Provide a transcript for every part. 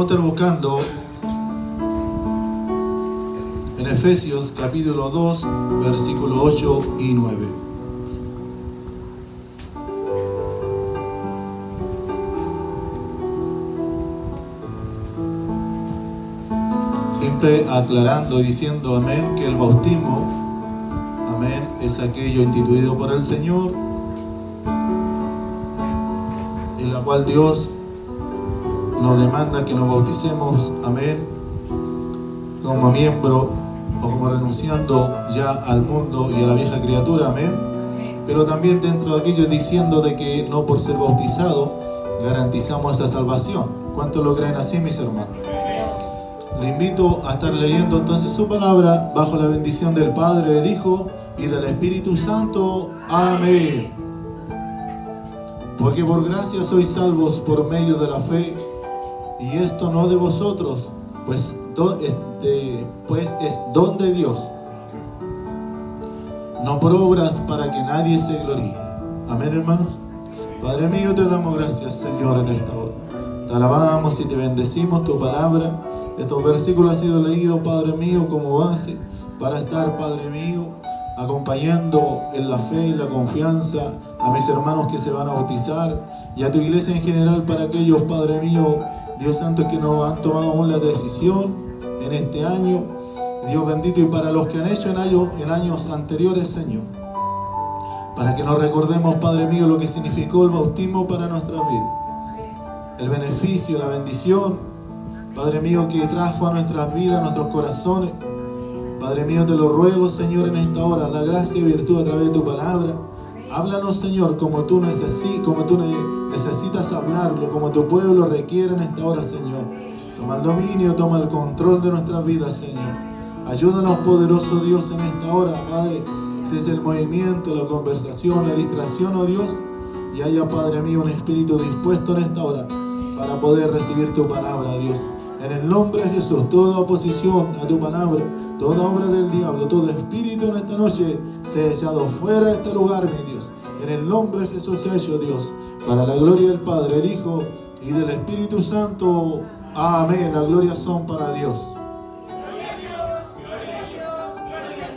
Vamos a estar buscando en Efesios capítulo 2, versículos 8 y 9. Siempre aclarando y diciendo amén que el bautismo, amén, es aquello instituido por el Señor, en la cual Dios nos demanda que nos bauticemos, amén, como miembro o como renunciando ya al mundo y a la vieja criatura, amén. Pero también dentro de aquello diciendo de que no por ser bautizado garantizamos esa salvación. ¿Cuántos lo creen así, mis hermanos? Le invito a estar leyendo entonces su palabra bajo la bendición del Padre, del Hijo y del Espíritu Santo. Amén. Porque por gracia sois salvos por medio de la fe, y esto no de vosotros, pues es don de Dios, no por obras, para que nadie se gloríe. Amén, hermanos. Padre mío, te damos gracias, Señor, en esta hora. Te alabamos y te bendecimos tu palabra. Estos versículos han sido leídos, Padre mío, como base para estar, Padre mío, acompañando en la fe y la confianza a mis hermanos que se van a bautizar y a tu iglesia en general, para aquellos, Padre mío, Dios santo, que no han tomado aún la decisión en este año, Dios bendito, y para los que han hecho en años anteriores, Señor, para que nos recordemos, Padre mío, lo que significó el bautismo para nuestra vida, el beneficio, la bendición, Padre mío, que trajo a nuestras vidas, a nuestros corazones. Padre mío, te lo ruego, Señor, en esta hora, da gracia y virtud a través de tu palabra. Háblanos, Señor, como tú necesitas hablarlo, como tu pueblo requiere en esta hora, Señor. Toma el dominio, toma el control de nuestras vidas, Señor. Ayúdanos, poderoso Dios, en esta hora, Padre. Si es el movimiento, la conversación, la distracción, oh Dios, y haya, Padre mío, un espíritu dispuesto en esta hora para poder recibir tu palabra, Dios. En el nombre de Jesús, toda oposición a tu palabra, toda obra del diablo, todo espíritu en esta noche sea echado fuera de este lugar, mi Dios. En el nombre de Jesús sea hecho, Dios, para la gloria del Padre, el Hijo y del Espíritu Santo. Amén. La gloria son para Dios. Gloria a Dios, gloria a Dios, gloria a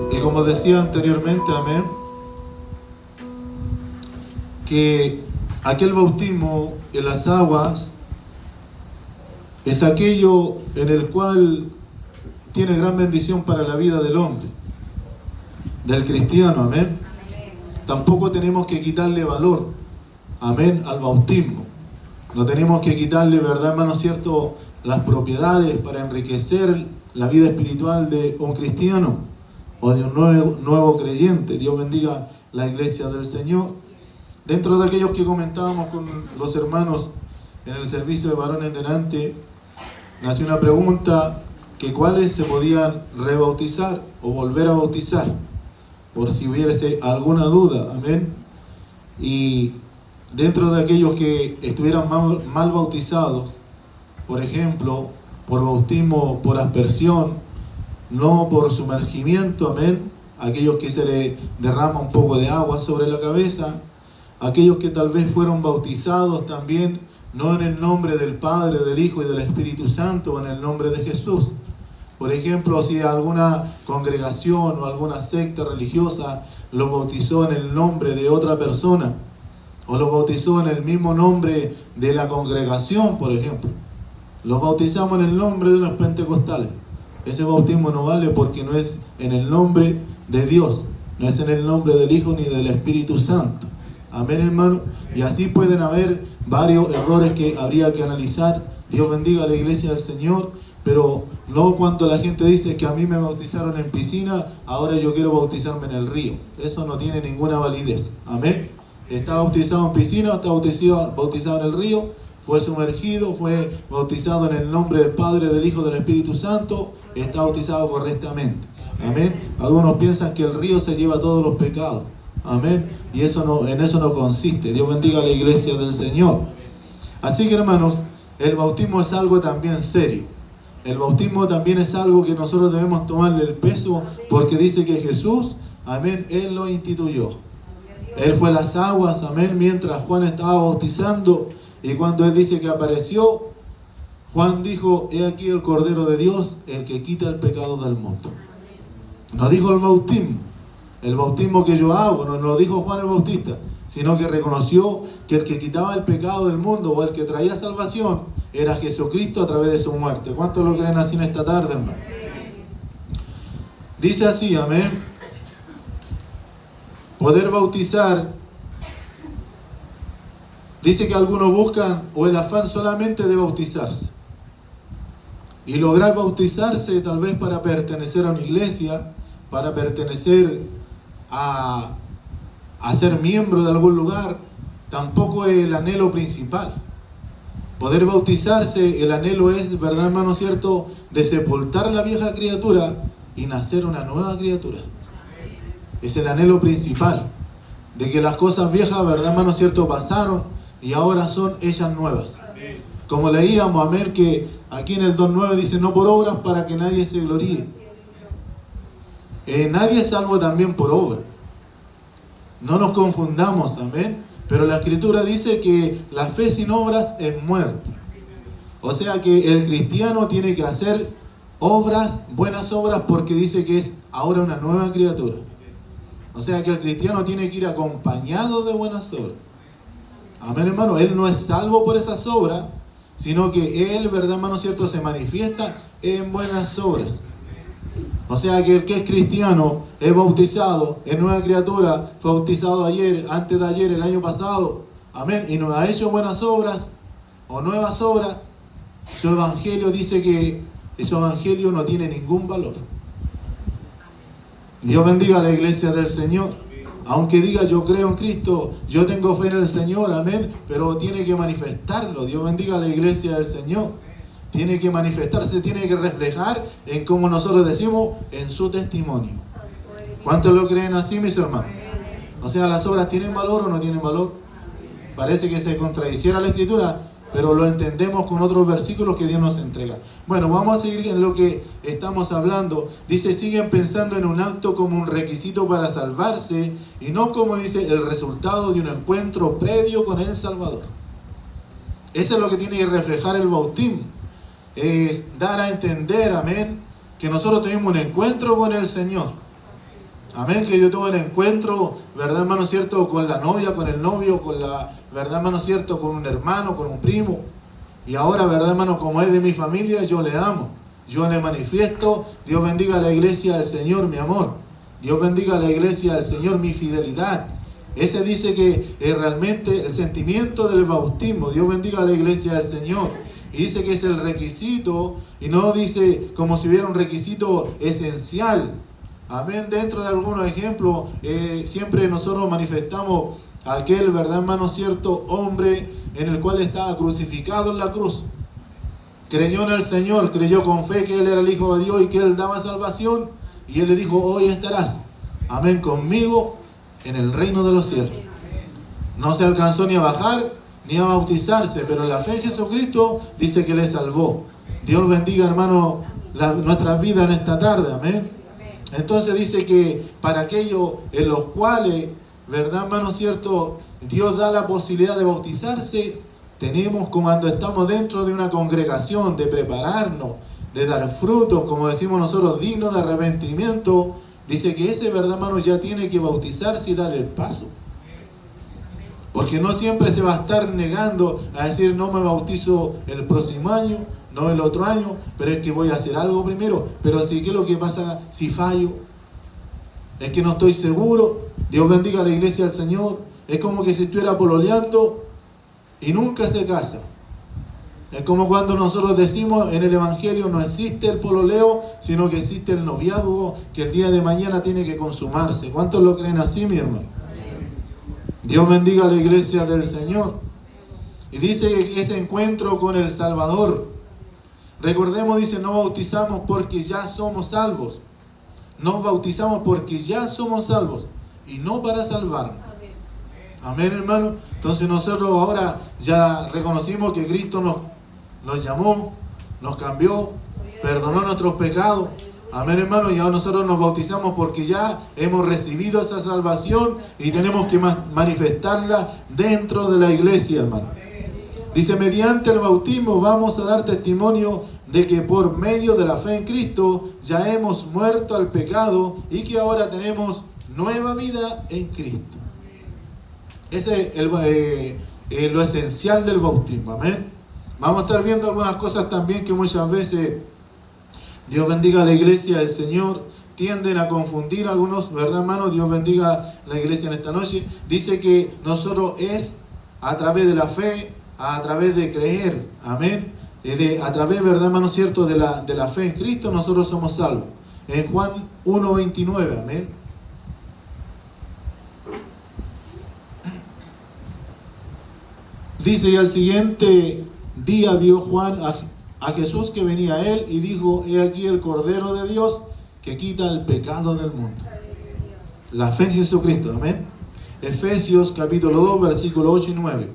Dios. Y como decía anteriormente, amén, que aquel bautismo en las aguas es aquello en el cual tiene gran bendición para la vida del hombre, del cristiano, amén. Tampoco tenemos que quitarle valor, amén, al bautismo. No tenemos que quitarle, verdad, hermano, cierto, las propiedades para enriquecer la vida espiritual de un cristiano o de un nuevo creyente. Dios bendiga la iglesia del Señor. Dentro de aquellos que comentábamos con los hermanos en el servicio de varones delante, nació una pregunta, que cuáles se podían rebautizar o volver a bautizar, por si hubiese alguna duda, amén. Y dentro de aquellos que estuvieran mal bautizados, por ejemplo, por bautismo por aspersión, no por sumergimiento, amén, aquellos que se le derrama un poco de agua sobre la cabeza, aquellos que tal vez fueron bautizados también, no en el nombre del Padre, del Hijo y del Espíritu Santo, o en el nombre de Jesús. Por ejemplo, si alguna congregación o alguna secta religiosa los bautizó en el nombre de otra persona, o los bautizó en el mismo nombre de la congregación, por ejemplo. Los bautizamos en el nombre de los pentecostales. Ese bautismo no vale, porque no es en el nombre de Dios, no es en el nombre del Hijo ni del Espíritu Santo. Amén, hermano. Y así pueden haber varios errores que habría que analizar. Dios bendiga a la iglesia del Señor. Pero no cuando la gente dice que a mí me bautizaron en piscina, ahora yo quiero bautizarme en el río. Eso no tiene ninguna validez. Amén. Está bautizado en piscina, está bautizado en el río, fue sumergido, fue bautizado en el nombre del Padre, del Hijo, del Espíritu Santo, está bautizado correctamente. Amén. Algunos piensan que el río se lleva todos los pecados. Amén. Y en eso no consiste. Dios bendiga a la iglesia del Señor. Así que, hermanos, el bautismo es algo también serio. El bautismo también es algo que nosotros debemos tomarle el peso, porque dice que Jesús amén, Él lo instituyó. Él fue las aguas, amén, mientras Juan estaba bautizando. Y cuando Él dice que apareció, Juan dijo: he aquí el Cordero de Dios, el que quita el pecado del mundo. No dijo el bautismo que yo hago, no lo dijo Juan el Bautista, sino que reconoció que el que quitaba el pecado del mundo o el que traía salvación era Jesucristo a través de su muerte. ¿Cuántos lo creen así en esta tarde, hermano? Dice así, amén. Poder bautizar. Dice que algunos buscan o el afán solamente de bautizarse. Y lograr bautizarse tal vez para pertenecer a una iglesia, para pertenecer a ser miembro de algún lugar, tampoco es el anhelo principal. Poder bautizarse, el anhelo es, ¿verdad, hermano, cierto?, de sepultar la vieja criatura y nacer una nueva criatura. Es el anhelo principal, de que las cosas viejas, ¿verdad, hermano, cierto?, pasaron y ahora son hechas nuevas. Como leíamos, amén, que aquí en el 2.9 dice: no por obras para que nadie se gloríe. Nadie es salvo también por obra. No nos confundamos, amén. Pero la Escritura dice que la fe sin obras es muerte. O sea que el cristiano tiene que hacer obras, buenas obras, porque dice que es ahora una nueva criatura. O sea que el cristiano tiene que ir acompañado de buenas obras. Amén, hermano. Él no es salvo por esas obras, sino que Él, ¿verdad, hermano, cierto?, se manifiesta en buenas obras. O sea que el que es cristiano, es bautizado, es nueva criatura, fue bautizado ayer, antes de ayer, el año pasado, amén, y no ha hecho buenas obras o nuevas obras, su evangelio dice que su evangelio no tiene ningún valor. Dios bendiga a la iglesia del Señor. Aunque diga: yo creo en Cristo, yo tengo fe en el Señor, amén, pero tiene que manifestarlo. Dios bendiga a la iglesia del Señor. Tiene que manifestarse, tiene que reflejar en, como nosotros decimos, en su testimonio. ¿Cuántos lo creen así, mis hermanos? O sea, ¿las obras tienen valor o no tienen valor? Parece que se contradiciera la Escritura, pero lo entendemos con otros versículos que Dios nos entrega. Bueno, vamos a seguir en lo que estamos hablando. Dice: siguen pensando en un acto como un requisito para salvarse y no, como dice, el resultado de un encuentro previo con el Salvador. Eso es lo que tiene que reflejar el bautismo. Es dar a entender, amén, que nosotros tuvimos un encuentro con el Señor. Amén, que yo tuve un encuentro, ¿verdad, hermano, cierto?, con la novia, con el novio, con la, ¿verdad, hermano, cierto?, con un hermano, con un primo. Y ahora, ¿verdad, hermano?, como es de mi familia, yo le amo, yo le manifiesto. Dios bendiga a la iglesia del Señor, mi amor. Dios bendiga a la iglesia del Señor, mi fidelidad. Ese dice que es realmente el sentimiento del bautismo. Dios bendiga a la iglesia del Señor. Y dice que es el requisito, y no dice como si hubiera un requisito esencial. Amén. Dentro de algunos ejemplos, siempre nosotros manifestamos aquel, ¿verdad, hermano, cierto?, hombre en el cual estaba crucificado en la cruz. Creyó en el Señor, creyó con fe que Él era el Hijo de Dios y que Él daba salvación. Y Él le dijo: hoy estarás, amén, conmigo en el reino de los cielos. No se alcanzó ni a bajar ni a bautizarse, pero la fe en Jesucristo dice que le salvó. Dios bendiga, hermano, nuestras vidas en esta tarde, amén. Entonces dice que para aquellos en los cuales, ¿verdad, hermano, cierto?, Dios da la posibilidad de bautizarse, tenemos, como cuando estamos dentro de una congregación, de prepararnos, de dar frutos, como decimos nosotros, dignos de arrepentimiento. Dice que ese, ¿verdad, hermano?, ya tiene que bautizarse y dar el paso. Porque no siempre se va a estar negando a decir: no me bautizo el próximo año, no el otro año, pero es que voy a hacer algo primero. Pero sí, ¿qué es lo que pasa si fallo? Es que no estoy seguro. Dios bendiga a la iglesia del Señor. Es como que si estuviera pololeando y nunca se casa. Es como cuando nosotros decimos en el Evangelio: no existe el pololeo, sino que existe el noviazgo, que el día de mañana tiene que consumarse. ¿Cuántos lo creen así, mi hermano? Dios bendiga a la iglesia del Señor. Y dice que ese encuentro con el Salvador, recordemos, dice: no bautizamos porque ya somos salvos. Nos bautizamos porque ya somos salvos y no para salvarnos. Amén, hermano. Entonces nosotros ahora ya reconocimos que Cristo nos llamó, nos cambió, perdonó nuestros pecados. Amén, hermano. Y ahora nosotros nos bautizamos porque ya hemos recibido esa salvación y tenemos que manifestarla dentro de la iglesia, hermano. Dice, mediante el bautismo vamos a dar testimonio de que por medio de la fe en Cristo ya hemos muerto al pecado y que ahora tenemos nueva vida en Cristo. Ese es lo esencial del bautismo. Amén. Vamos a estar viendo algunas cosas también que muchas veces, Dios bendiga a la iglesia del Señor, tienden a confundir a algunos, ¿verdad, hermano? Dios bendiga a la iglesia en esta noche. Dice que nosotros es a través de la fe, a través de creer, amén. A través, ¿verdad, hermano, cierto? De la fe en Cristo nosotros somos salvos. En Juan 1:29, amén. Dice, y al siguiente día vio Juan a Jesús que venía a él y dijo, he aquí el Cordero de Dios que quita el pecado del mundo. La fe en Jesucristo, amén. Efesios capítulo 2, versículos 8 y 9.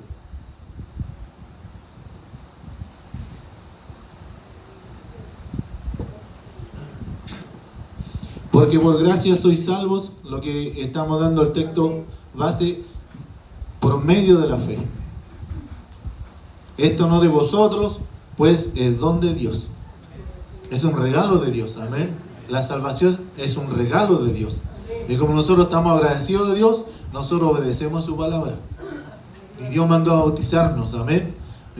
Porque por gracia sois salvos, lo que estamos dando el texto base, por medio de la fe. Esto no de vosotros, pues es don de Dios. Es un regalo de Dios, amén. La salvación es un regalo de Dios. Y como nosotros estamos agradecidos de Dios, nosotros obedecemos su palabra. Y Dios mandó a bautizarnos, amén.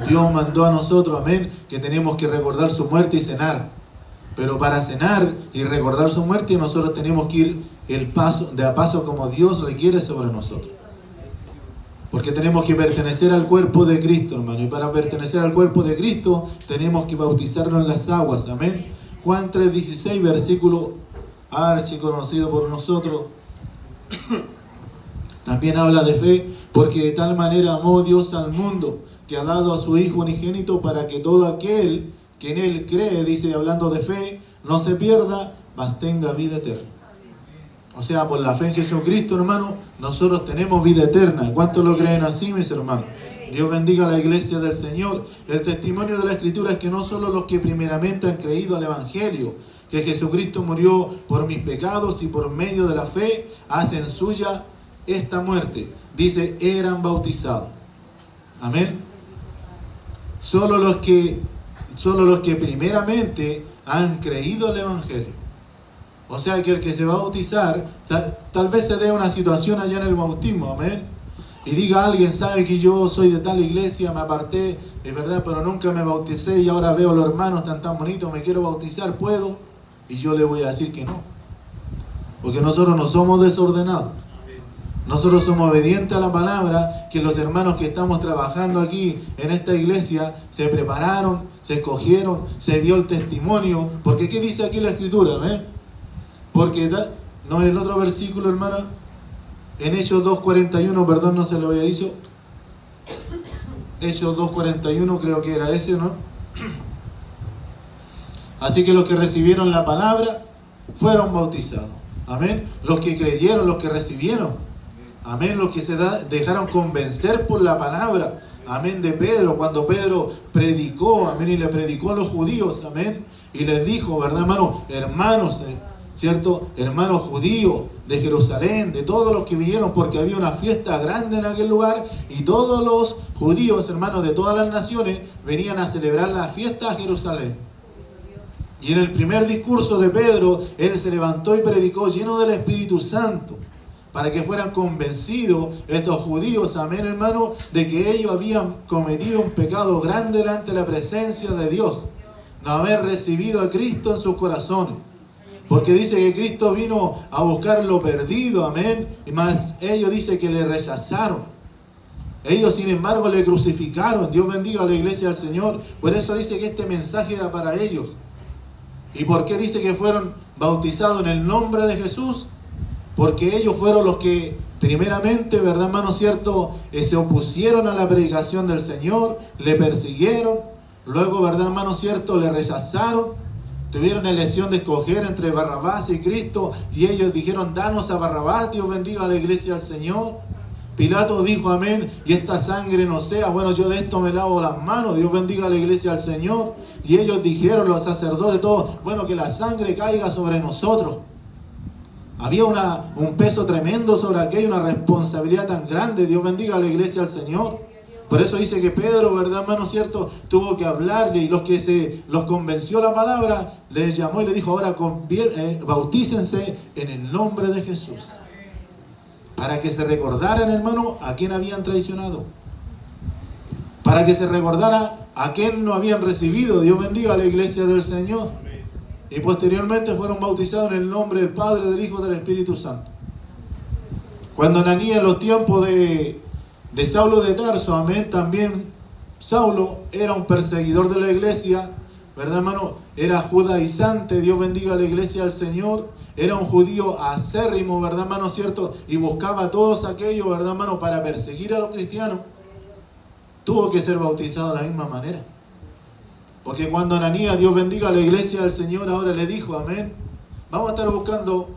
Dios mandó a nosotros, amén, que tenemos que recordar su muerte y cenar. Pero para cenar y recordar su muerte, nosotros tenemos que ir de a paso como Dios requiere sobre nosotros. Porque tenemos que pertenecer al cuerpo de Cristo, hermano. Y para pertenecer al cuerpo de Cristo, tenemos que bautizarnos en las aguas, amén. Juan 3:16, versículo archiconocido por nosotros. También habla de fe, porque de tal manera amó Dios al mundo, que ha dado a su Hijo unigénito para que todo aquel que en Él cree, dice, hablando de fe, no se pierda, mas tenga vida eterna. O sea, por la fe en Jesucristo, hermano, nosotros tenemos vida eterna. ¿Cuántos lo creen así, mis hermanos? Dios bendiga a la iglesia del Señor. El testimonio de la Escritura es que no solo los que primeramente han creído al Evangelio, que Jesucristo murió por mis pecados y por medio de la fe hacen suya esta muerte. Dice, eran bautizados. Amén. Solo los que primeramente han creído al Evangelio. O sea que el que se va a bautizar, tal vez se dé una situación allá en el bautismo, amén. Y diga alguien, sabe que yo soy de tal iglesia, me aparté, es verdad, pero nunca me bauticé y ahora veo a los hermanos tan bonitos, me quiero bautizar, ¿puedo? Y yo le voy a decir que no. Porque nosotros no somos desordenados. Nosotros somos obedientes a la palabra, que los hermanos que estamos trabajando aquí en esta iglesia se prepararon, se escogieron, se dio el testimonio. Porque ¿qué dice aquí la Escritura? ¿Ven? Porque, no es el otro versículo, hermana, en Hechos 2:41, perdón, no se lo había dicho. Hechos 2:41 creo que era ese, ¿no? Así que los que recibieron la palabra fueron bautizados. Amén. Los que creyeron, los que recibieron. Amén. Los que se dejaron convencer por la palabra. Amén. De Pedro, cuando Pedro predicó, amén, y le predicó a los judíos, amén. Y les dijo, ¿verdad, hermano? Hermanos, ¿cierto? Hermanos judíos de Jerusalén, de todos los que vinieron, porque había una fiesta grande en aquel lugar y todos los judíos, hermanos, de todas las naciones venían a celebrar la fiesta a Jerusalén. Y en el primer discurso de Pedro, él se levantó y predicó lleno del Espíritu Santo, para que fueran convencidos estos judíos, amén, hermano, de que ellos habían cometido un pecado grande delante de la presencia de Dios, no haber recibido a Cristo en sus corazones. Porque dice que Cristo vino a buscar lo perdido, amén. Y más ellos dice que le rechazaron. Ellos sin embargo le crucificaron. Dios bendiga a la iglesia del Señor. Por eso dice que este mensaje era para ellos. ¿Y por qué dice que fueron bautizados en el nombre de Jesús? Porque ellos fueron los que primeramente, ¿verdad, hermano cierto? Se opusieron a la predicación del Señor, le persiguieron. Luego, ¿verdad, hermano cierto? Le rechazaron. Tuvieron la elección de escoger entre Barrabás y Cristo, y ellos dijeron, danos a Barrabás. Dios bendiga a la iglesia del Señor. Pilato dijo amén, y esta sangre no sea, bueno, yo de esto me lavo las manos, Dios bendiga a la iglesia al Señor. Y ellos dijeron, los sacerdotes, todos, bueno, que la sangre caiga sobre nosotros. Había un peso tremendo sobre aquello, una responsabilidad tan grande, Dios bendiga a la iglesia al Señor. Por eso dice que Pedro, ¿verdad, hermano cierto? Tuvo que hablarle, y los convenció la palabra, les llamó y le dijo, ahora bautícense en el nombre de Jesús. Para que se recordaran, hermano, a quién habían traicionado. Para que se recordara a quién no habían recibido. Dios bendiga a la iglesia del Señor. Y posteriormente fueron bautizados en el nombre del Padre, del Hijo y del Espíritu Santo. Cuando Ananías, en los tiempos de Saulo de Tarso, amén, también Saulo era un perseguidor de la iglesia, ¿verdad, hermano? Era judaizante, Dios bendiga a la iglesia del Señor. Era un judío acérrimo, ¿verdad, hermano, cierto? Y buscaba a todos aquellos, ¿verdad, hermano?, para perseguir a los cristianos. Tuvo que ser bautizado de la misma manera. Porque cuando Ananías, Dios bendiga a la iglesia del Señor, ahora le dijo, amén. Vamos a estar buscando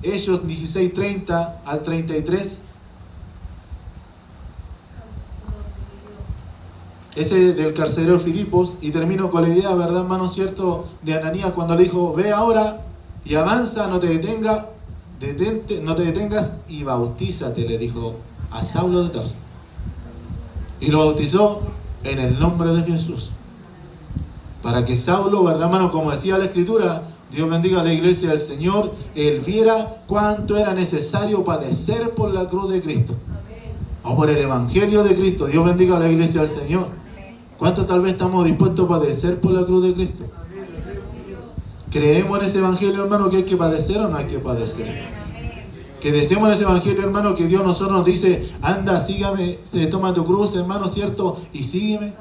Hechos 16:30 al 33. Ese del carcelero Filipos. Y termino con la idea, ¿verdad, hermano, cierto?, de Ananías cuando le dijo, ve ahora y avanza, no te detengas y bautízate, le dijo a Saulo de Tarso. Y lo bautizó en el nombre de Jesús. Para que Saulo, ¿verdad, hermano? Como decía la Escritura, Dios bendiga a la iglesia del Señor, él viera cuánto era necesario padecer por la cruz de Cristo. O por el Evangelio de Cristo. Dios bendiga a la iglesia del Señor. ¿Cuánto tal vez estamos dispuestos a padecer por la cruz de Cristo? ¿Creemos en ese Evangelio, hermano, que hay que padecer o no hay que padecer? Que deseamos en ese Evangelio, hermano, que Dios nosotros nos dice, anda, sígame, toma tu cruz, hermano, ¿cierto? Y sígueme.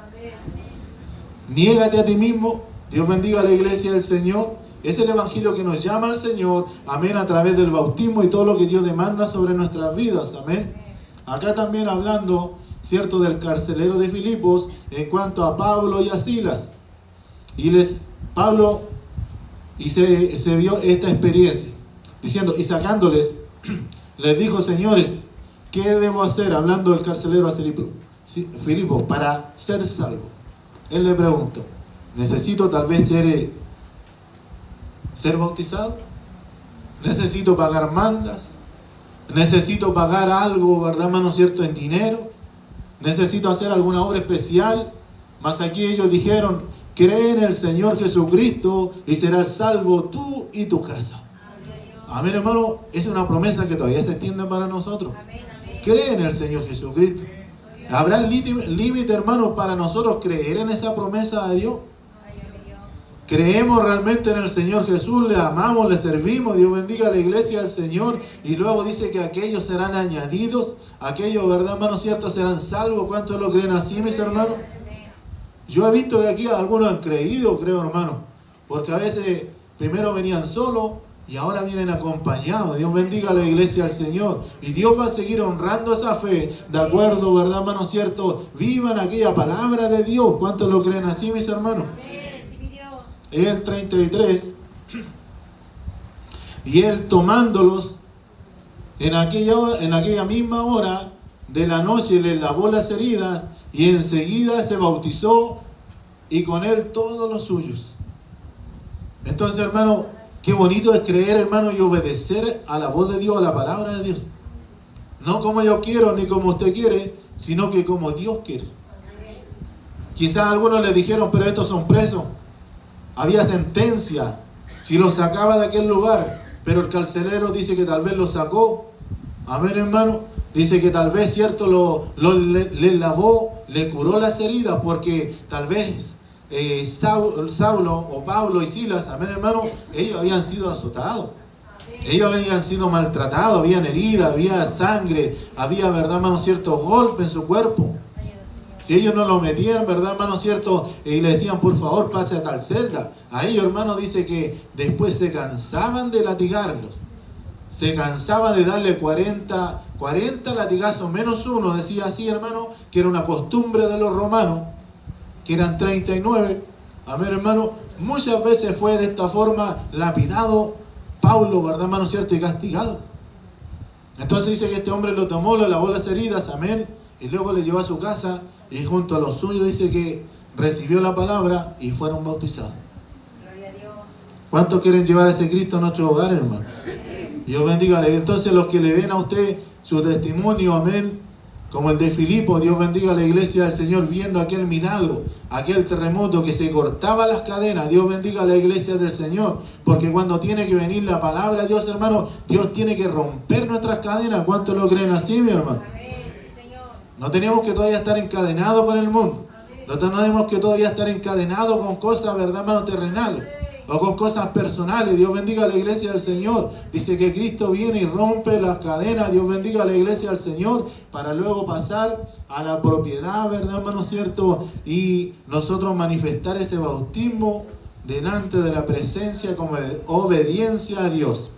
Niégate a ti mismo. Dios bendiga a la iglesia del Señor. Es el Evangelio que nos llama al Señor, amén, a través del bautismo y todo lo que Dios demanda sobre nuestras vidas, amén. Acá también hablando, ¿cierto?, del carcelero de Filipos en cuanto a Pablo y a Silas. Pablo se vio esta experiencia, diciendo, y sacándoles, les dijo, señores, ¿qué debo hacer? Hablando del carcelero a Filipos, para ser salvo. Él le preguntó, ¿necesito tal vez ser bautizado? ¿Necesito pagar mandas? ¿Necesito pagar algo, verdad, hermano, cierto, en dinero? ¿Necesito hacer alguna obra especial? Mas aquí ellos dijeron, cree en el Señor Jesucristo y serás salvo tú y tu casa. Amén, hermano. Es una promesa que todavía se extiende para nosotros. Cree en el Señor Jesucristo. ¿Habrá límite, hermano, para nosotros creer en esa promesa de Dios? Creemos realmente en el Señor Jesús, le amamos, le servimos, Dios bendiga a la iglesia del Señor. Y luego dice que aquellos serán añadidos, aquellos, ¿verdad, hermano, cierto?, serán salvos. ¿Cuántos lo creen así, mis hermanos? Yo he visto que aquí algunos han creído, creo, hermano, porque a veces primero venían solos y ahora vienen acompañados. Dios bendiga a la iglesia del Señor. Y Dios va a seguir honrando esa fe, de acuerdo, ¿verdad, hermano, cierto? Vivan aquella palabra de Dios. ¿Cuántos lo creen así, mis hermanos? El 33, y él tomándolos en aquella misma hora de la noche les lavó las heridas y enseguida se bautizó y con él todos los suyos. Entonces, hermano, qué bonito es creer, hermano, y obedecer a la voz de Dios, a la palabra de Dios. No como yo quiero ni como usted quiere, sino que como Dios quiere. Quizás algunos le dijeron, pero estos son presos. Había sentencia si lo sacaba de aquel lugar, pero el carcelero dice que tal vez lo sacó. Amén, hermano. Dice que tal vez, cierto, le lavó, le curó las heridas, porque tal vez Saulo o Pablo y Silas, amén, hermano, ellos habían sido azotados. Ellos habían sido maltratados, habían heridas, había sangre, había, verdad, hermano, cierto, golpe en su cuerpo. Si ellos no lo metían, ¿verdad, hermano, cierto? Y le decían, por favor, pase a tal celda. A ellos, hermano, dice que después se cansaban de latigarlos. Se cansaban de darle 40 latigazos menos uno. Decía así, hermano, que era una costumbre de los romanos, que eran 39. Amén, hermano. Muchas veces fue de esta forma lapidado Pablo, ¿verdad, hermano, cierto? Y castigado. Entonces dice que este hombre lo tomó, lo lavó las heridas, amén, y luego le llevó a su casa y junto a los suyos dice que recibió la palabra y fueron bautizados. ¿Cuántos quieren llevar a ese Cristo a nuestro hogar, hermano? Dios bendiga. Entonces los que le ven a usted su testimonio, amén, como el de Filipo, Dios bendiga a la iglesia del Señor, viendo aquel milagro, aquel terremoto que se cortaba las cadenas. Dios bendiga a la iglesia del Señor, porque cuando tiene que venir la palabra de Dios, hermano, Dios tiene que romper nuestras cadenas. ¿Cuántos lo creen así, mi hermano? No tenemos que todavía estar encadenados con el mundo. No tenemos que todavía estar encadenados con cosas, ¿verdad, hermano, terrenales? O con cosas personales. Dios bendiga a la iglesia del Señor. Dice que Cristo viene y rompe las cadenas. Dios bendiga a la iglesia del Señor para luego pasar a la propiedad, ¿verdad, hermano? ¿Cierto? Y nosotros manifestar ese bautismo delante de la presencia como obediencia a Dios.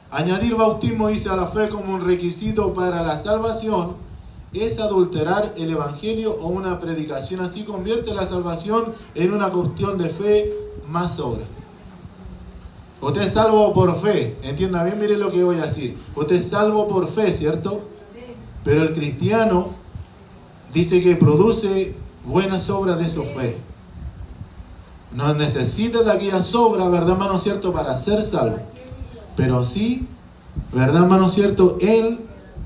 Añadir bautismo, dice, a la fe como un requisito para la salvación es adulterar el evangelio o una predicación. Así convierte la salvación en una cuestión de fe más obra. Usted es salvo por fe. Entienda bien, mire lo que voy a decir. Usted es salvo por fe, ¿cierto? Pero el cristiano dice que produce buenas obras de su fe. No necesita de aquellas obras, ¿verdad, hermano, cierto?, para ser salvo. Pero sí, ¿verdad, hermano, cierto?, él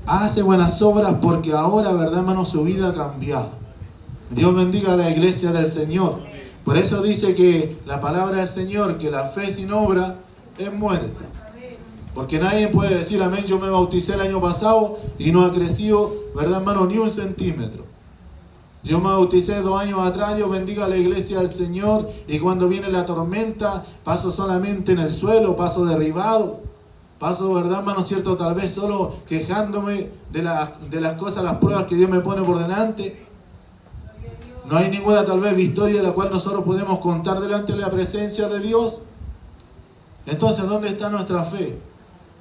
hace buenas obras porque ahora, ¿verdad, hermano?, su vida ha cambiado. Dios bendiga a la iglesia del Señor. Por eso dice que la palabra del Señor, que la fe sin obra es muerta. Porque nadie puede decir, amén, yo me bauticé el año pasado y no ha crecido, ¿verdad, hermano?, ni un centímetro. Yo me bauticé 2 años atrás, Dios bendiga a la iglesia del Señor, y cuando viene la tormenta, paso solamente en el suelo, paso derribado. Paso, ¿verdad, hermano, cierto?, tal vez solo quejándome de las cosas, las pruebas que Dios me pone por delante. No hay ninguna, tal vez, victoria de la cual nosotros podemos contar delante de la presencia de Dios. Entonces, ¿dónde está nuestra fe?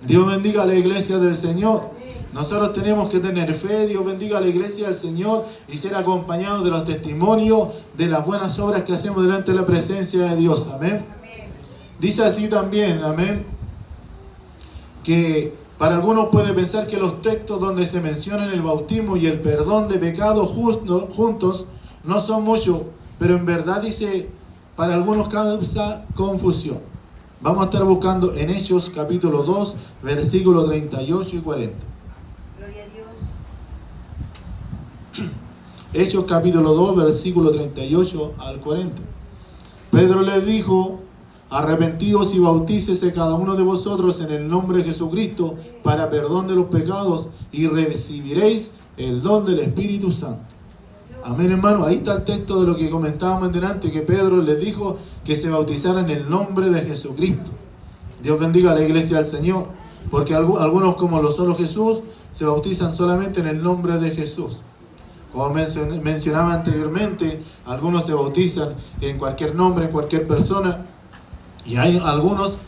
Dios bendiga a la iglesia del Señor. Nosotros tenemos que tener fe. Dios bendiga a la iglesia del Señor y ser acompañados de los testimonios de las buenas obras que hacemos delante de la presencia de Dios. Amén. Dice así también, amén, que para algunos puede pensar que los textos donde se mencionan el bautismo y el perdón de pecados juntos no son muchos, pero en verdad, dice, para algunos causa confusión. Vamos a estar buscando en Hechos capítulo 2, versículos 38 y 40. Gloria a Dios. Hechos capítulo 2, versículo 38 al 40. Pedro les dijo: arrepentíos y bautícese cada uno de vosotros en el nombre de Jesucristo para perdón de los pecados y recibiréis el don del Espíritu Santo. Amén, hermano. Ahí está el texto de lo que comentábamos delante, que Pedro les dijo que se bautizaran en el nombre de Jesucristo. Dios bendiga a la iglesia del Señor, porque algunos, como lo solo Jesús, se bautizan solamente en el nombre de Jesús. Como mencionaba anteriormente, algunos se bautizan en cualquier nombre, en cualquier persona. Y hay algunos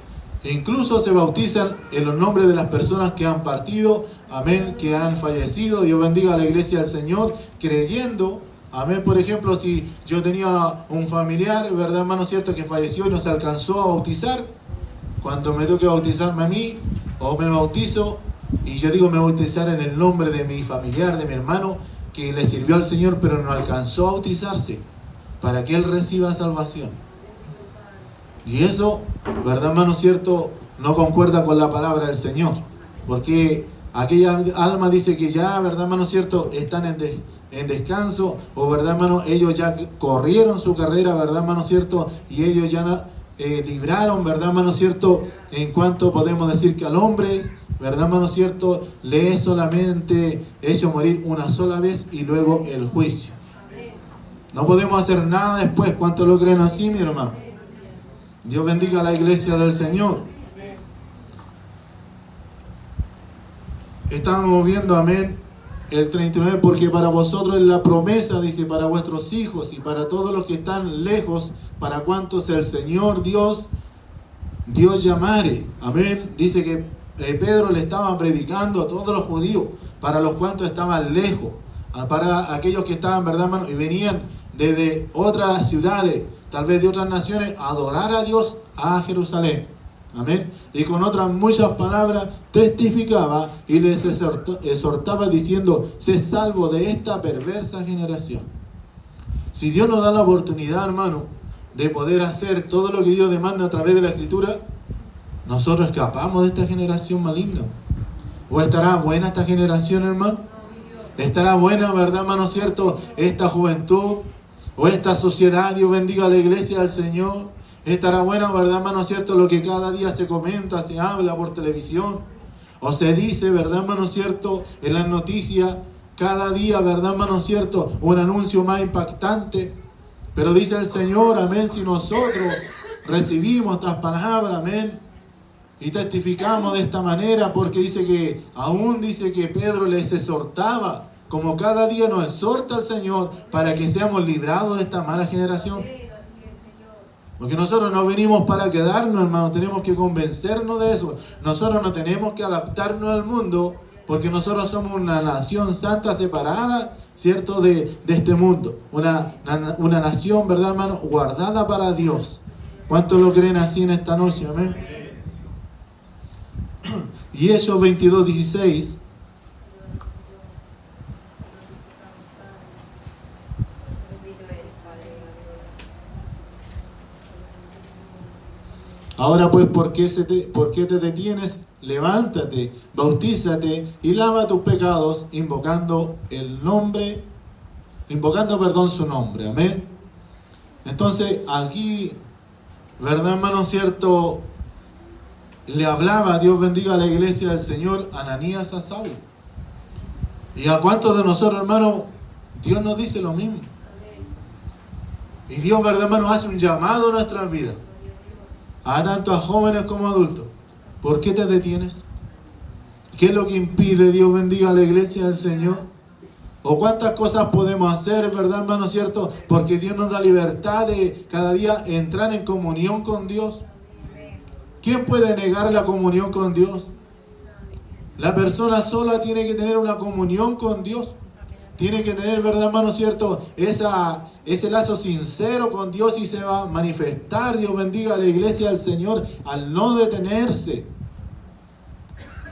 incluso se bautizan en los nombres de las personas que han partido, amén, que han fallecido. Dios bendiga a la iglesia del Señor, creyendo, amén. Por ejemplo, si yo tenía un familiar, ¿verdad, hermano, cierto?, que falleció y no se alcanzó a bautizar, cuando me toque bautizarme a mí, o me bautizo, y yo digo me bautizar en el nombre de mi familiar, de mi hermano, que le sirvió al Señor, pero no alcanzó a bautizarse, para que él reciba salvación. Y eso, ¿verdad, hermano, cierto?, no concuerda con la palabra del Señor. Porque aquella alma dice que ya, ¿verdad, hermano, cierto?, están en descanso. O, ¿verdad, hermano?, ellos ya corrieron su carrera, ¿verdad, hermano, cierto?, y ellos ya libraron, ¿verdad, hermano, cierto?, en cuanto podemos decir que al hombre, ¿verdad, hermano, cierto?, le es solamente hecho morir una sola vez y luego el juicio. No podemos hacer nada después. ¿Cuántos lo creen así, mi hermano? Dios bendiga a la iglesia del Señor. Estamos viendo, amén, el 39, porque para vosotros es la promesa, dice, para vuestros hijos y para todos los que están lejos, para cuantos el Señor Dios llamare. Amén. Dice que Pedro le estaba predicando a todos los judíos, para los cuantos estaban lejos, para aquellos que estaban, ¿verdad, hermano?, y venían desde otras ciudades, tal vez de otras naciones, a adorar a Dios a Jerusalén. Amén. Y con otras muchas palabras testificaba y les exhortaba diciendo: sé salvo de esta perversa generación. Si Dios nos da la oportunidad, hermano, de poder hacer todo lo que Dios demanda a través de la Escritura, nosotros escapamos de esta generación maligna. ¿O estará buena esta generación, hermano? ¿Estará buena, verdad, hermano, cierto, esta juventud? ¿O esta sociedad? Dios bendiga a la iglesia del Señor. ¿Estará buena, verdad, hermano, cierto, lo que cada día se comenta, se habla por televisión? ¿O se dice, verdad, hermano, cierto, en las noticias, cada día, verdad, hermano, cierto, un anuncio más impactante? Pero dice el Señor, amén, si nosotros recibimos estas palabras, amén, y testificamos de esta manera, porque dice que, aún dice que Pedro les exhortaba, como cada día nos exhorta el Señor, para que seamos librados de esta mala generación. Porque nosotros no venimos para quedarnos, hermano, tenemos que convencernos de eso. Nosotros no tenemos que adaptarnos al mundo, porque nosotros somos una nación santa separada, ¿cierto?, de este mundo. Una nación, ¿verdad, hermano?, guardada para Dios. ¿Cuántos lo creen así en esta noche? Amén. Y Hechos 22:16. Ahora pues, ¿por qué te detienes? Levántate, bautízate y lava tus pecados, invocando su nombre. Amén. Entonces, aquí, ¿verdad, hermano, cierto? Le hablaba, Dios bendiga a la iglesia del Señor, Ananías a Saulo. ¿Y a cuántos de nosotros, hermano, Dios nos dice lo mismo? Y Dios, ¿verdad, hermano, hace un llamado a nuestras vidas? A tanto a jóvenes como a adultos. ¿Por qué te detienes? ¿Qué es lo que impide, Dios bendiga a la iglesia del Señor? ¿O cuántas cosas podemos hacer, verdad, hermano, cierto? Porque Dios nos da libertad de cada día entrar en comunión con Dios. ¿Quién puede negar la comunión con Dios? La persona sola tiene que tener una comunión con Dios. Tiene que tener, verdad, hermano, cierto, ese lazo sincero con Dios, y se va a manifestar, Dios bendiga a la iglesia del Señor, al no detenerse.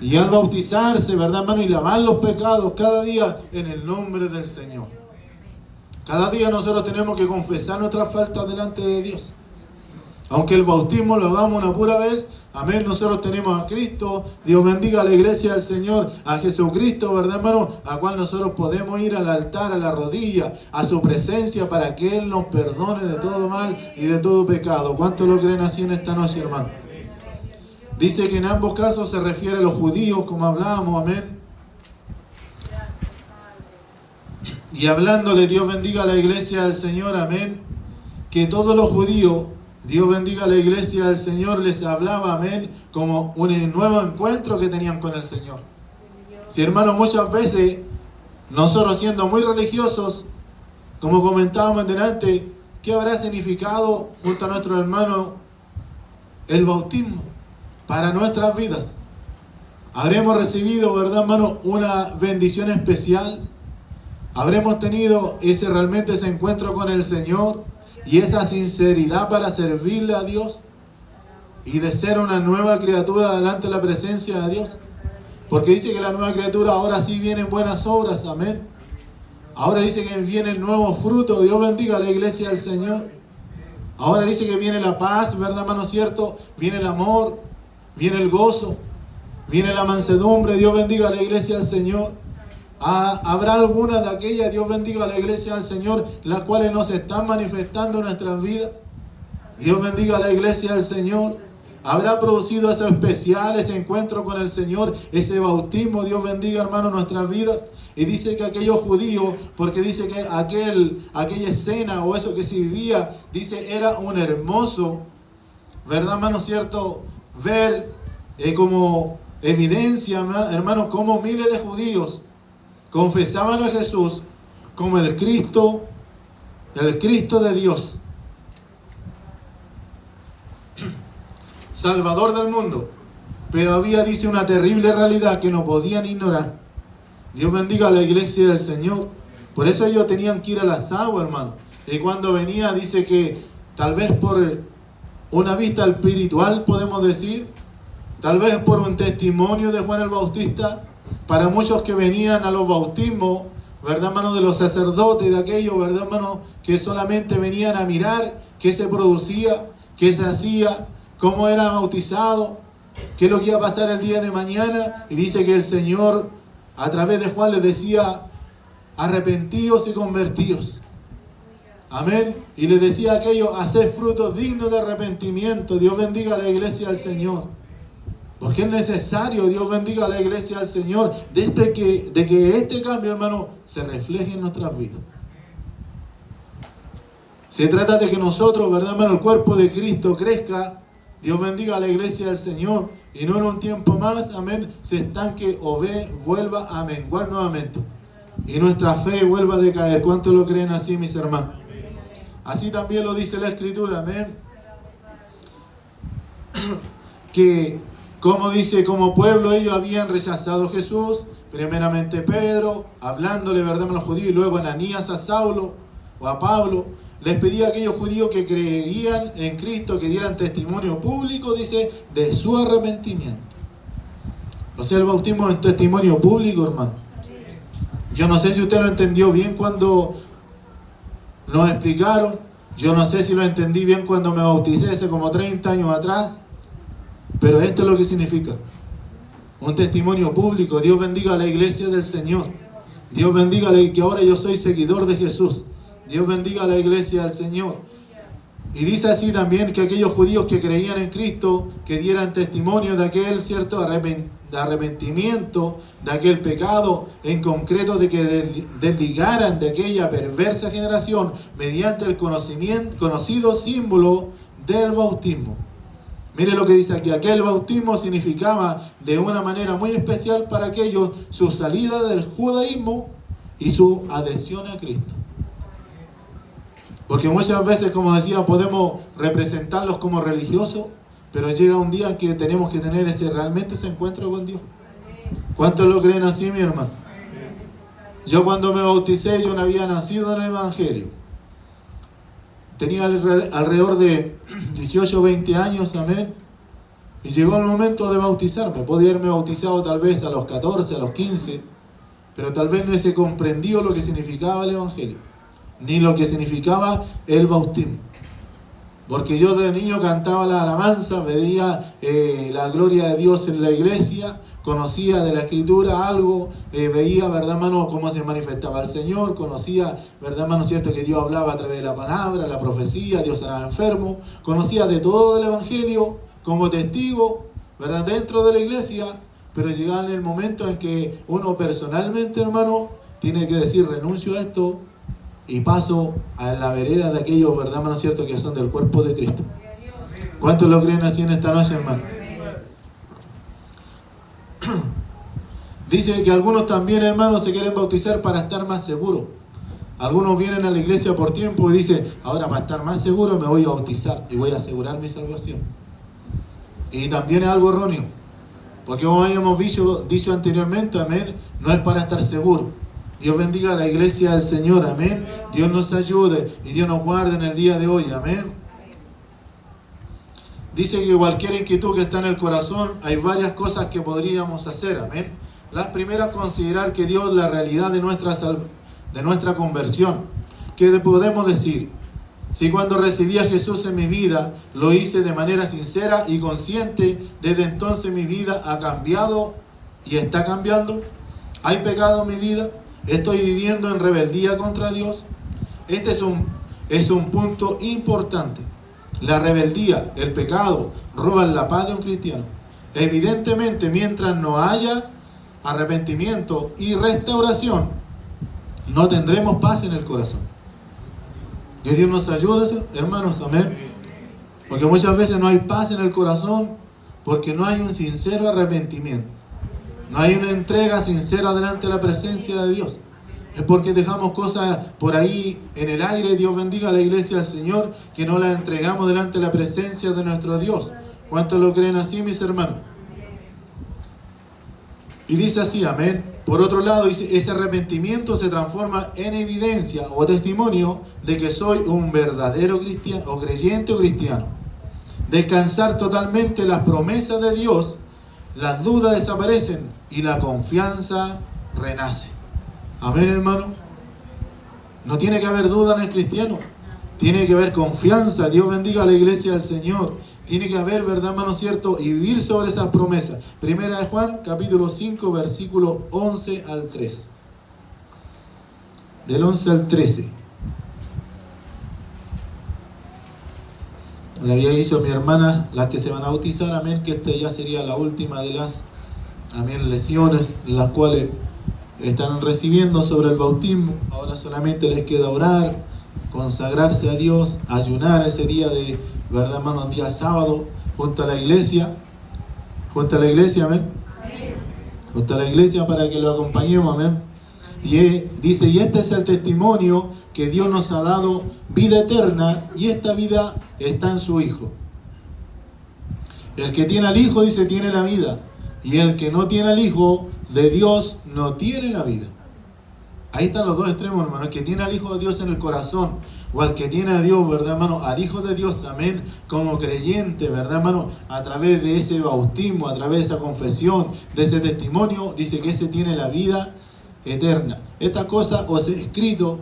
Y al bautizarse, verdad, hermano, y lavar los pecados cada día en el nombre del Señor. Cada día nosotros tenemos que confesar nuestras faltas delante de Dios. Aunque el bautismo lo hagamos una pura vez, amén, nosotros tenemos a Cristo, Dios bendiga a la iglesia del Señor, a Jesucristo, ¿verdad, hermano? A cual nosotros podemos ir al altar, a la rodilla, a su presencia, para que Él nos perdone de todo mal y de todo pecado. ¿Cuántos lo creen así en esta noche, hermano? Dice que en ambos casos se refiere a los judíos, como hablábamos, amén. Y hablándole, Dios bendiga a la iglesia del Señor, amén, que todos los judíos, Dios bendiga a la iglesia del Señor, les hablaba, amén, como un nuevo encuentro que tenían con el Señor. Si, hermanos, muchas veces nosotros, siendo muy religiosos, como comentábamos delante, ¿qué habrá significado junto a nuestros hermanos el bautismo para nuestras vidas? ¿Habremos recibido, verdad, hermano, una bendición especial? ¿Habremos tenido realmente ese encuentro con el Señor? Y esa sinceridad para servirle a Dios y de ser una nueva criatura delante de la presencia de Dios. Porque dice que la nueva criatura ahora sí vienen buenas obras, amén. Ahora dice que vienen nuevos frutos. Dios bendiga a la iglesia del Señor. Ahora dice que viene la paz, ¿verdad, hermano, cierto? Viene el amor, viene el gozo, viene la mansedumbre. Dios bendiga a la iglesia del Señor. Habrá alguna de aquellas, Dios bendiga a la iglesia del Señor, las cuales nos están manifestando en nuestras vidas. Dios bendiga a la iglesia del Señor. Habrá producido ese especial, ese encuentro con el Señor, ese bautismo. Dios bendiga, hermano, nuestras vidas. Y dice que aquellos judíos, porque dice que aquella escena o eso que se vivía, dice, era un hermoso, ¿verdad, hermano, cierto? Ver como evidencia, hermano, como miles de judíos confesaban a Jesús como el Cristo de Dios, Salvador del mundo. Pero había, dice, una terrible realidad que no podían ignorar. Dios bendiga a la iglesia del Señor. Por eso ellos tenían que ir a las aguas, hermano. Y cuando venía, dice que tal vez por una vista espiritual, podemos decir, tal vez por un testimonio de Juan el Bautista, para muchos que venían a los bautismos, ¿verdad, hermano? De los sacerdotes, de aquellos, ¿verdad, hermano? Que solamente venían a mirar qué se producía, qué se hacía, cómo era bautizado, qué es lo que iba a pasar el día de mañana. Y dice que el Señor, a través de Juan, les decía: arrepentíos y convertíos. Amén. Y les decía a aquellos: haced frutos dignos de arrepentimiento. Dios bendiga a la iglesia del Señor. Porque es necesario, Dios bendiga a la iglesia del Señor, de que este cambio, hermano, se refleje en nuestras vidas. Se trata de que nosotros, ¿verdad, hermano? El cuerpo de Cristo crezca. Dios bendiga a la iglesia del Señor. Y no en un tiempo más, amén, se estanque o vuelva a menguar nuevamente. Y nuestra fe vuelva a decaer. ¿Cuántos lo creen así, mis hermanos? Así también lo dice la Escritura, amén. Que, como dice, como pueblo ellos habían rechazado a Jesús. Primeramente Pedro, hablándole, ¿verdad, a los judíos, y luego Ananías a Saulo o a Pablo. Les pedía a aquellos judíos que creían en Cristo que dieran testimonio público, dice, de su arrepentimiento. O sea, el bautismo es un testimonio público, hermano. Yo no sé si usted lo entendió bien cuando nos explicaron. Yo no sé si lo entendí bien cuando me bauticé hace como 30 años atrás. Pero esto es lo que significa. Un testimonio público. Dios bendiga a la iglesia del Señor. Dios bendiga que ahora yo soy seguidor de Jesús. Dios bendiga a la iglesia del Señor. Y dice así también que aquellos judíos que creían en Cristo, que dieran testimonio de aquel cierto arrepentimiento, de aquel pecado, en concreto de que desligaran de aquella perversa generación mediante el conocido símbolo del bautismo. Mire lo que dice aquí: aquel bautismo significaba de una manera muy especial para aquellos su salida del judaísmo y su adhesión a Cristo. Porque muchas veces, como decía, podemos representarlos como religiosos, pero llega un día que tenemos que tener realmente ese encuentro con Dios. ¿Cuántos lo creen así, mi hermano? Yo cuando me bauticé, yo no había nacido en el Evangelio. Tenía alrededor de 18 o 20 años, amén. Y llegó el momento de bautizarme. Podía haberme bautizado tal vez a los 14, a los 15, pero tal vez no hubiese comprendido lo que significaba el Evangelio, ni lo que significaba el bautismo. Porque yo de niño cantaba la alabanza, veía la gloria de Dios en la iglesia, conocía de la Escritura algo, veía, ¿verdad, hermano?, cómo se manifestaba el Señor, conocía, ¿verdad, hermano?, cierto, que Dios hablaba a través de la palabra, la profecía, Dios sanaba enfermo, conocía de todo el Evangelio como testigo, ¿verdad?, dentro de la iglesia. Pero llegaba en el momento en que uno personalmente, hermano, tiene que decir: renuncio a esto y paso a la vereda de aquellos, ¿verdad, hermano, cierto, que son del cuerpo de Cristo. ¿Cuántos lo creen así en esta noche, hermano? Dice que algunos también, hermanos, se quieren bautizar para estar más seguros. Algunos vienen a la iglesia por tiempo y dicen: ahora, para estar más seguro me voy a bautizar y voy a asegurar mi salvación. Y también es algo erróneo, porque como habíamos dicho anteriormente, amén, no es para estar seguro. Dios bendiga a la iglesia del Señor, amén. Dios nos ayude y Dios nos guarde en el día de hoy, amén. Dice que cualquier inquietud que está en el corazón, hay varias cosas que podríamos hacer, amén. La primera, considerar que Dios, la realidad de nuestra conversión. ¿Qué podemos decir? Si cuando recibí a Jesús en mi vida, lo hice de manera sincera y consciente, desde entonces mi vida ha cambiado y está cambiando. ¿Hay pecado en mi vida? ¿Estoy viviendo en rebeldía contra Dios? Este es un punto importante. La rebeldía, el pecado, roban la paz de un cristiano. Evidentemente, mientras no haya arrepentimiento y restauración, no tendremos paz en el corazón. Que Dios nos ayude, hermanos, amén. Porque muchas veces no hay paz en el corazón porque no hay un sincero arrepentimiento. No hay una entrega sincera delante de la presencia de Dios. Es porque dejamos cosas por ahí en el aire. Dios bendiga a la iglesia del Señor, que no las entregamos delante de la presencia de nuestro Dios. ¿Cuántos lo creen así, mis hermanos? Y dice así, amén. Por otro lado, dice, ese arrepentimiento se transforma en evidencia o testimonio de que soy un verdadero cristiano o creyente o cristiano. descansar totalmente en las promesas de Dios, las dudas desaparecen y la confianza renace. Amén, hermano. No tiene que haber duda en el cristiano. Tiene que haber confianza. Dios bendiga a la iglesia del Señor. Tiene que haber, ¿verdad, hermano, cierto? Y vivir sobre esas promesas. Primera de Juan, capítulo 5, versículo 11 al 3. Del 11 al 13. Le había dicho a mi hermana, las que se van a bautizar, amén, que esta ya sería la última de las, amén, lesiones, las cuales están recibiendo sobre el bautismo. Ahora solamente les queda orar, consagrarse a Dios, ayunar ese día de, ¿verdad, hermano? Día sábado, junto a la iglesia, amén. Junto a la iglesia para que lo acompañemos, amén. Y dice, y este es el testimonio que Dios nos ha dado, vida eterna, y esta vida está en su Hijo. El que tiene al Hijo, dice, tiene la vida, y el que no tiene al Hijo de Dios no tiene la vida. Ahí están los dos extremos, hermano. El que tiene al Hijo de Dios en el corazón, o al que tiene a Dios, ¿verdad, hermano? Al Hijo de Dios, amén, como creyente, ¿verdad, hermano? A través de ese bautismo, a través de esa confesión, de ese testimonio, dice que ese tiene la vida eterna. Esta cosa os he escrito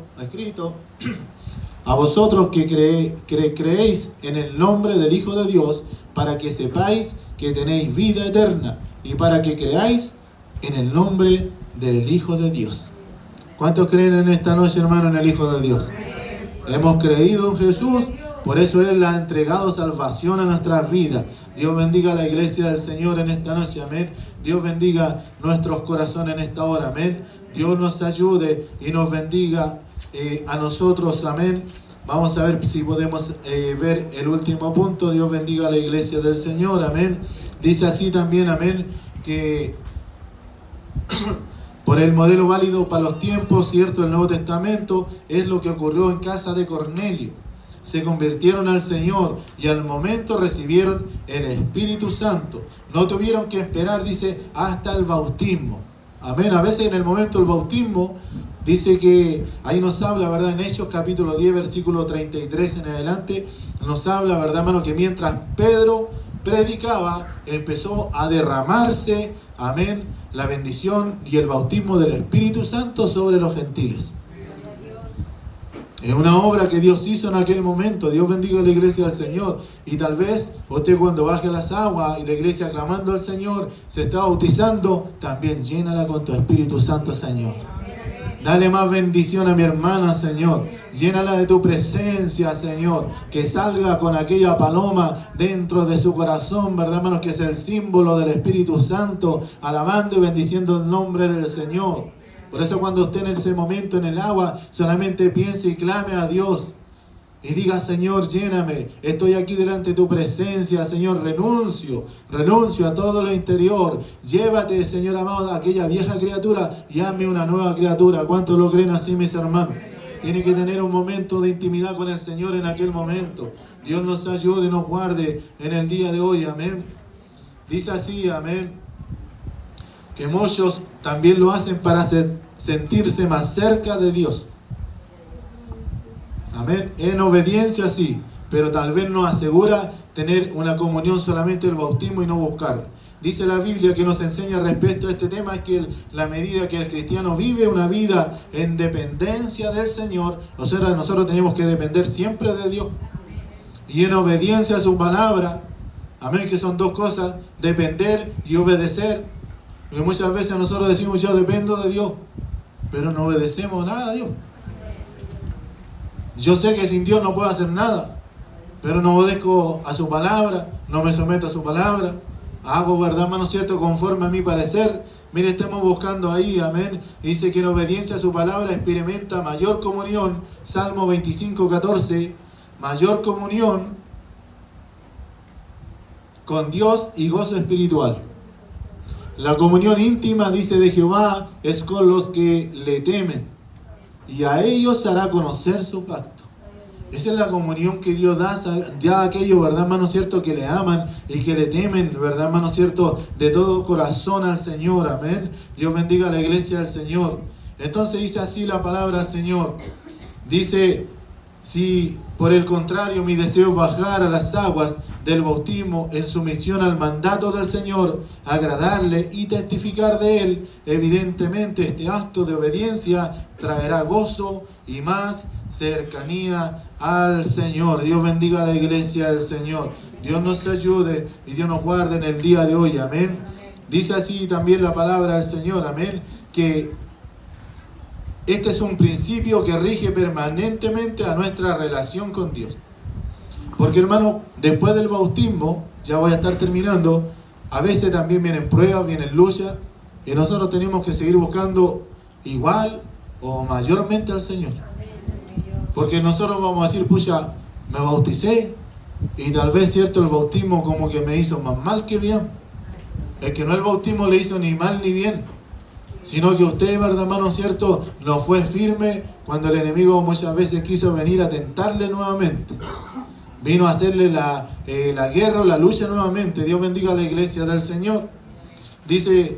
a vosotros que creéis en el nombre del Hijo de Dios, para que sepáis que tenéis vida eterna, y para que creáis en el nombre del Hijo de Dios. ¿Cuántos creen en esta noche, hermano, en el Hijo de Dios? Hemos creído en Jesús, por eso Él ha entregado salvación a nuestras vidas. Dios bendiga a la iglesia del Señor en esta noche, amén. Dios bendiga nuestros corazones en esta hora, amén. Dios nos ayude y nos bendiga a nosotros, amén. Vamos a ver si podemos ver el último punto. Dios bendiga a la iglesia del Señor, amén. Dice así también, amén, que por el modelo válido para los tiempos, cierto, el Nuevo Testamento, es lo que ocurrió en casa de Cornelio. Se convirtieron al Señor y al momento recibieron el Espíritu Santo. No tuvieron que esperar, dice, hasta el bautismo. Amén. A veces en el momento del bautismo, dice que ahí nos habla, ¿verdad? En Hechos capítulo 10, versículo 33 en adelante, nos habla, ¿verdad, hermano? Que mientras Pedro predicaba, empezó a derramarse, amén, la bendición y el bautismo del Espíritu Santo sobre los gentiles. Es una obra que Dios hizo en aquel momento. Dios bendiga a la iglesia del Señor. Y tal vez usted, cuando baje a las aguas y la iglesia clamando al Señor se está bautizando, también llénala con tu Espíritu Santo, Señor. Dale más bendición a mi hermana, Señor. Llénala de tu presencia, Señor. Que salga con aquella paloma dentro de su corazón, ¿verdad, hermanos? Que es el símbolo del Espíritu Santo, alabando y bendiciendo el nombre del Señor. Por eso cuando esté en ese momento en el agua, solamente piense y clame a Dios. Y diga, Señor, lléname. Estoy aquí delante de tu presencia, Señor. Renuncio a todo lo interior. Llévate, Señor amado, a aquella vieja criatura y hazme una nueva criatura. ¿Cuántos lo creen así, mis hermanos? Tiene que tener un momento de intimidad con el Señor en aquel momento. Dios nos ayude y nos guarde en el día de hoy. Amén. Dice así, amén, que muchos también lo hacen para sentirse más cerca de Dios. Amén. En obediencia sí, pero tal vez nos asegura tener una comunión solamente el bautismo y no buscar. Dice la Biblia que nos enseña respecto a este tema, es que la medida que el cristiano vive una vida en dependencia del Señor, o sea, nosotros tenemos que depender siempre de Dios y en obediencia a su palabra. Amén, que son dos cosas, depender y obedecer. Porque muchas veces nosotros decimos, yo dependo de Dios, pero no obedecemos nada a Dios. Yo sé que sin Dios no puedo hacer nada, pero no obedezco a su palabra, no me someto a su palabra, hago, ¿verdad, hermano, cierto?, conforme a mi parecer. Mire, estamos buscando ahí, amén. Dice que en obediencia a su palabra experimenta mayor comunión. Salmo 25:14, mayor comunión con Dios y gozo espiritual. La comunión íntima, dice, de Jehová es con los que le temen, y a ellos hará conocer su pacto. Esa es la comunión que Dios da a aquellos, ¿verdad, hermano, cierto?, que le aman y que le temen, ¿verdad, hermano, cierto?, de todo corazón al Señor. Amén. Dios bendiga a la iglesia del Señor. Entonces dice así la palabra del Señor. Dice, si por el contrario mi deseo es bajar a las aguas, del bautismo en sumisión al mandato del Señor, agradarle y testificar de Él, evidentemente este acto de obediencia traerá gozo y más cercanía al Señor. Dios bendiga a la iglesia del Señor. Dios nos ayude y Dios nos guarde en el día de hoy. Amén. Dice así también la palabra del Señor. Amén. Que este es un principio que rige permanentemente a nuestra relación con Dios. Porque, hermano, después del bautismo, ya voy a estar terminando, a veces también vienen pruebas, vienen luchas, y nosotros tenemos que seguir buscando igual o mayormente al Señor. Porque nosotros vamos a decir, pucha, me bauticé, y tal vez, cierto, el bautismo como que me hizo más mal que bien. Es que no el bautismo le hizo ni mal ni bien, sino que usted, verdad, hermano, cierto, no fue firme cuando el enemigo muchas veces quiso venir a tentarle nuevamente. Vino a hacerle la guerra o la lucha nuevamente. Dios bendiga a la iglesia del Señor. Dice,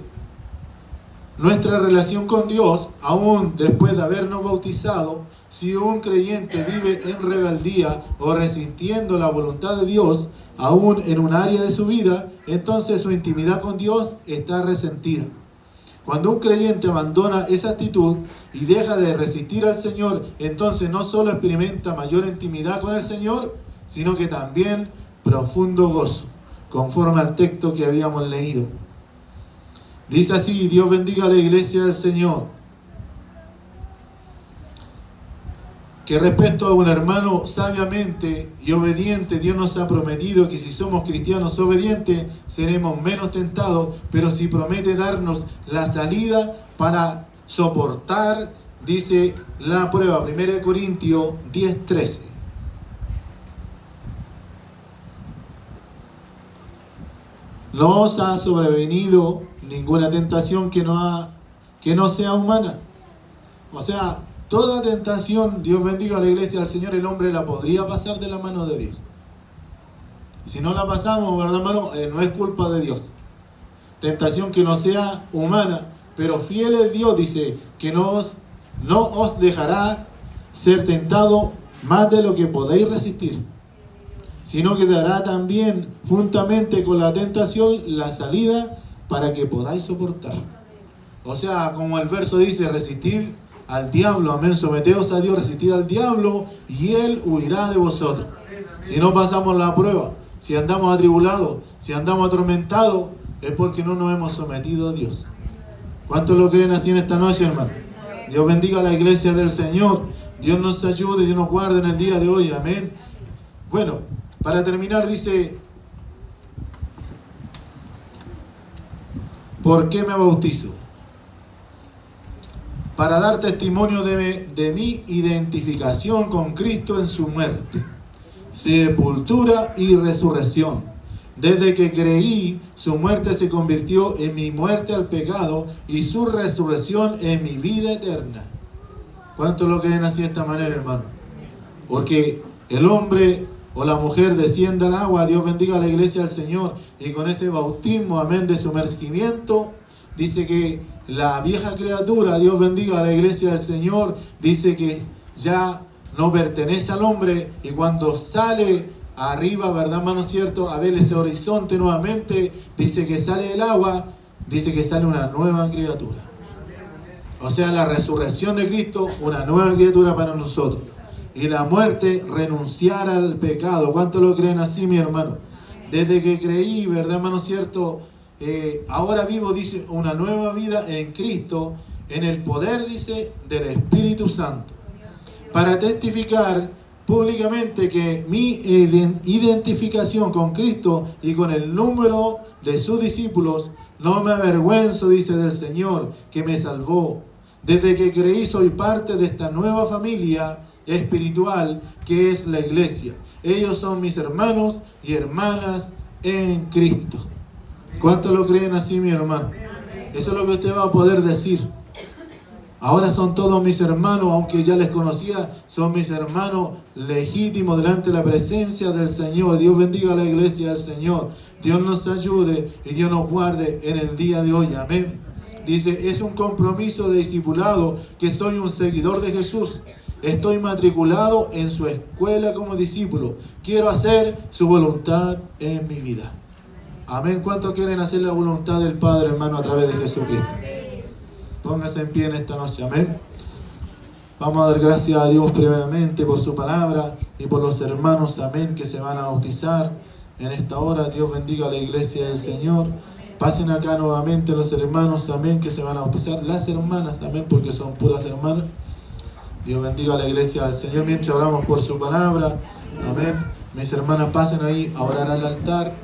nuestra relación con Dios, aún después de habernos bautizado, si un creyente vive en rebeldía o resistiendo la voluntad de Dios, aún en un área de su vida, entonces su intimidad con Dios está resentida. Cuando un creyente abandona esa actitud y deja de resistir al Señor, entonces no solo experimenta mayor intimidad con el Señor, sino que también profundo gozo, conforme al texto que habíamos leído. Dice así, Dios bendiga a la iglesia del Señor, que respecto a un hermano sabiamente y obediente, Dios nos ha prometido que si somos cristianos obedientes, seremos menos tentados, pero si promete darnos la salida para soportar, dice la prueba, 1 Corintios 10:13. No os ha sobrevenido ninguna tentación que no sea humana. O sea, toda tentación, Dios bendiga a la iglesia del Señor, el hombre la podría pasar de la mano de Dios. Si no la pasamos, ¿verdad, hermano? No es culpa de Dios. Tentación que no sea humana, pero fiel es Dios, dice, que no os dejará ser tentado más de lo que podéis resistir, sino que dará también juntamente con la tentación la salida para que podáis soportar. O sea, como el verso dice, resistid al diablo, amén, someteos a Dios, resistid al diablo y Él huirá de vosotros. Si no pasamos la prueba, si andamos atribulados, si andamos atormentados, es porque no nos hemos sometido a Dios. ¿Cuántos lo creen así en esta noche, hermano? Dios bendiga a la iglesia del Señor. Dios nos ayude, Dios nos guarde en el día de hoy, amén. Bueno, para terminar dice, ¿por qué me bautizo? Para dar testimonio de mi identificación con Cristo en su muerte, sepultura y resurrección. Desde que creí, su muerte se convirtió en mi muerte al pecado y su resurrección en mi vida eterna. ¿Cuántos lo creen así de esta manera, hermano? Porque el hombre o la mujer desciende al agua, Dios bendiga a la iglesia del Señor, y con ese bautismo, amén, de sumergimiento, dice que la vieja criatura, Dios bendiga a la iglesia del Señor, dice que ya no pertenece al hombre, y cuando sale arriba, ¿verdad, hermano, cierto? A ver ese horizonte nuevamente, dice que sale del agua, dice que sale una nueva criatura. O sea, la resurrección de Cristo, una nueva criatura para nosotros. Y la muerte, renunciar al pecado. ¿Cuántos lo creen así, mi hermano? Desde que creí, ¿verdad, hermano, cierto? Ahora vivo, dice, una nueva vida en Cristo, en el poder, dice, del Espíritu Santo. Para testificar públicamente que mi identificación con Cristo y con el número de sus discípulos, no me avergüenzo, dice, del Señor que me salvó. Desde que creí soy parte de esta nueva familia espiritual que es la iglesia. Ellos son mis hermanos y hermanas en Cristo. ¿Cuántos lo creen así, mi hermano? Eso es lo que usted va a poder decir. Ahora son todos mis hermanos, aunque ya les conocía, son mis hermanos legítimos delante de la presencia del Señor. Dios bendiga a la iglesia del Señor. Dios nos ayude y Dios nos guarde en el día de hoy. Amén. Dice, es un compromiso de discipulado, que soy un seguidor de Jesús. Estoy matriculado en su escuela como discípulo. Quiero hacer su voluntad en mi vida. Amén. ¿Cuántos quieren hacer la voluntad del Padre, hermano, a través de Jesucristo? Póngase en pie en esta noche. Amén. Vamos a dar gracias a Dios primeramente por su palabra y por los hermanos, amén, que se van a bautizar en esta hora. Dios bendiga a la iglesia del Señor. Pasen acá nuevamente los hermanos, amén, que se van a bautizar. Las hermanas, amén, porque son puras hermanas. Dios bendiga a la iglesia del Señor mientras oramos por su palabra. Amén. Mis hermanas, pasen ahí a orar al altar.